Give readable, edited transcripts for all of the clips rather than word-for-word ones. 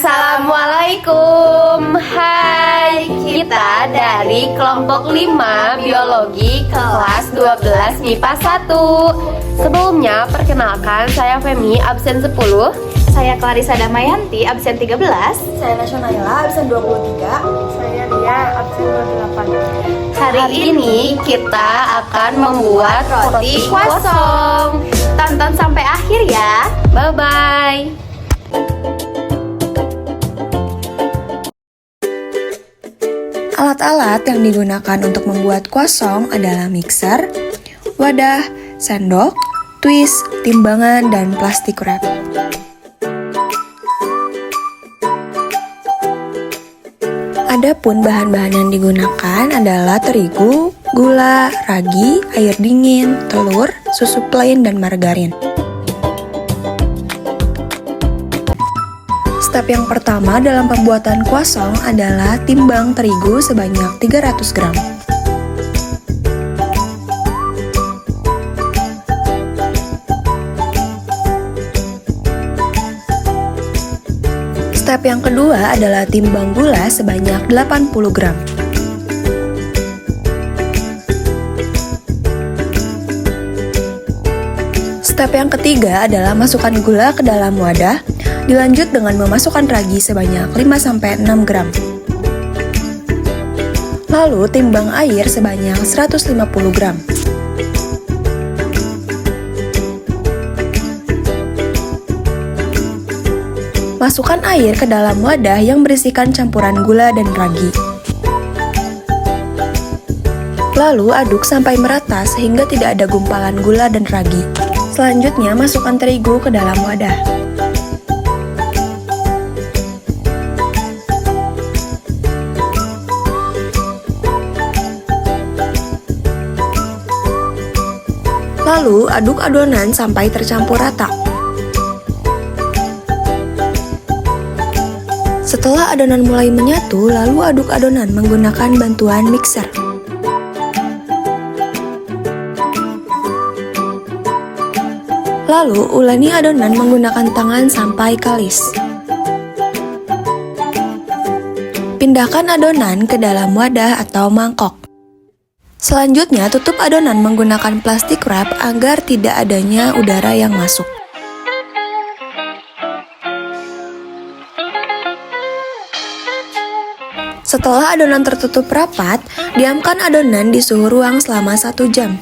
Assalamualaikum. Hai, kita dari kelompok 5 Biologi kelas 12 MIPA 1. Sebelumnya perkenalkan, saya Femi, absen 10. Saya Clarissa Damayanti, absen 13. Saya Nasionala, absen 23. Saya Ria, absen 28. Hari ini kita akan membuat roti kosong. Tonton sampai akhir ya. Bye-bye. Alat-alat yang digunakan untuk membuat kosong adalah mixer, wadah, sendok, twist, timbangan, dan plastik wrap. Adapun bahan-bahan yang digunakan adalah terigu, gula, ragi, air dingin, telur, susu plain, dan margarin. Step yang pertama dalam pembuatan kosong adalah timbang terigu sebanyak 300 gram. Step yang kedua adalah timbang gula sebanyak 80 gram. Step yang ketiga adalah masukkan gula ke dalam wadah. Dilanjut dengan memasukkan ragi sebanyak 5-6 gram. Lalu timbang air sebanyak 150 gram. Masukkan air ke dalam wadah yang berisikan campuran gula dan ragi. Lalu aduk sampai merata sehingga tidak ada gumpalan gula dan ragi. Selanjutnya masukkan terigu ke dalam wadah. Lalu aduk adonan sampai tercampur rata. Setelah adonan mulai menyatu, lalu aduk adonan menggunakan bantuan mixer. Lalu uleni adonan menggunakan tangan sampai kalis. Pindahkan adonan ke dalam wadah atau mangkok. Selanjutnya, tutup adonan menggunakan plastik wrap agar tidak adanya udara yang masuk. Setelah adonan tertutup rapat, diamkan adonan di suhu ruang selama 1 jam.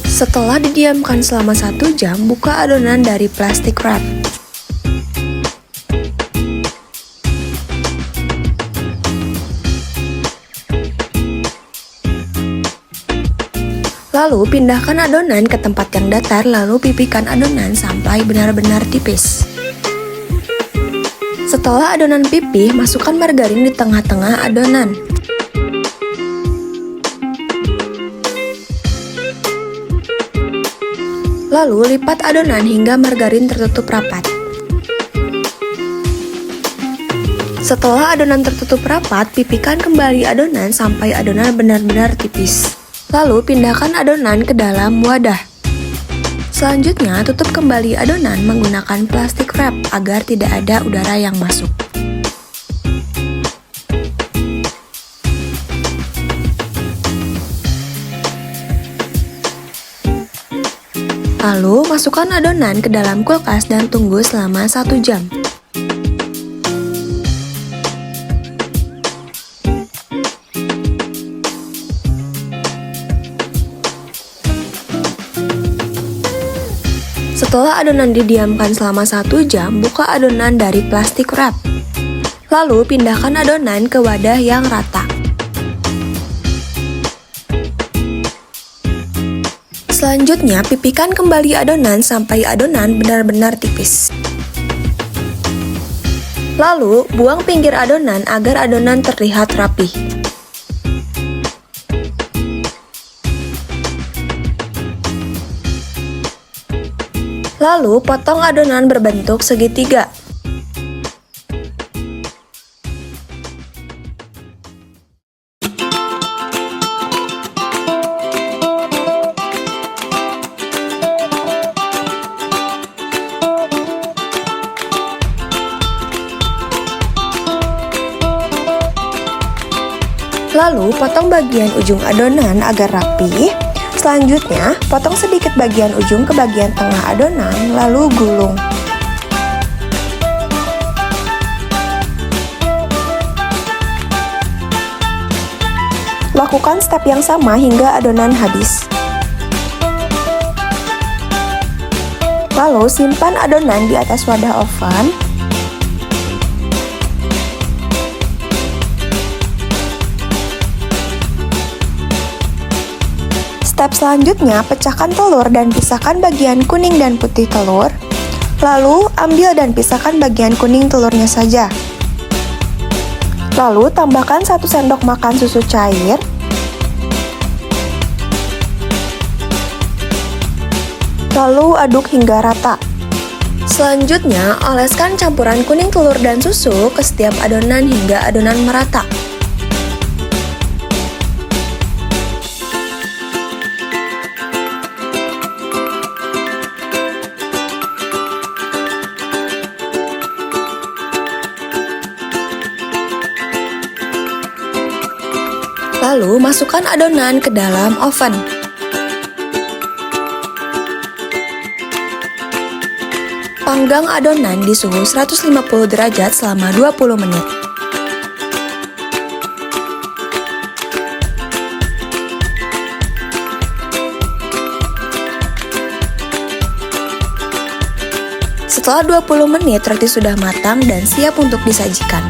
Setelah didiamkan selama 1 jam, buka adonan dari plastik wrap. Lalu pindahkan adonan ke tempat yang datar, lalu pipihkan adonan sampai benar-benar tipis. Setelah adonan pipih, masukkan margarin di tengah-tengah adonan. Lalu lipat adonan hingga margarin tertutup rapat. Setelah adonan tertutup rapat, pipihkan kembali adonan sampai adonan benar-benar tipis. Lalu pindahkan adonan ke dalam wadah. Selanjutnya, tutup kembali adonan menggunakan plastik wrap agar tidak ada udara yang masuk. Lalu, masukkan adonan ke dalam kulkas dan tunggu selama 1 jam. Setelah adonan didiamkan selama 1 jam, buka adonan dari plastik wrap. Lalu pindahkan adonan ke wadah yang rata. Selanjutnya, pipihkan kembali adonan sampai adonan benar-benar tipis. Lalu, buang pinggir adonan agar adonan terlihat rapi. Lalu, potong adonan berbentuk segitiga. Lalu potong bagian ujung adonan agar rapi. Selanjutnya, potong sedikit bagian ujung ke bagian tengah adonan, lalu gulung. Lakukan step yang sama hingga adonan habis. Lalu simpan adonan di atas wadah oven. Step selanjutnya, pecahkan telur dan pisahkan bagian kuning dan putih telur. Lalu, ambil dan pisahkan bagian kuning telurnya saja. Lalu, tambahkan 1 sendok makan susu cair. Lalu, aduk hingga rata. Selanjutnya, oleskan campuran kuning telur dan susu ke setiap adonan hingga adonan merata. Lalu, masukkan adonan ke dalam oven. Panggang adonan di suhu 150 derajat selama 20 menit. Setelah 20 menit, roti sudah matang dan siap untuk disajikan.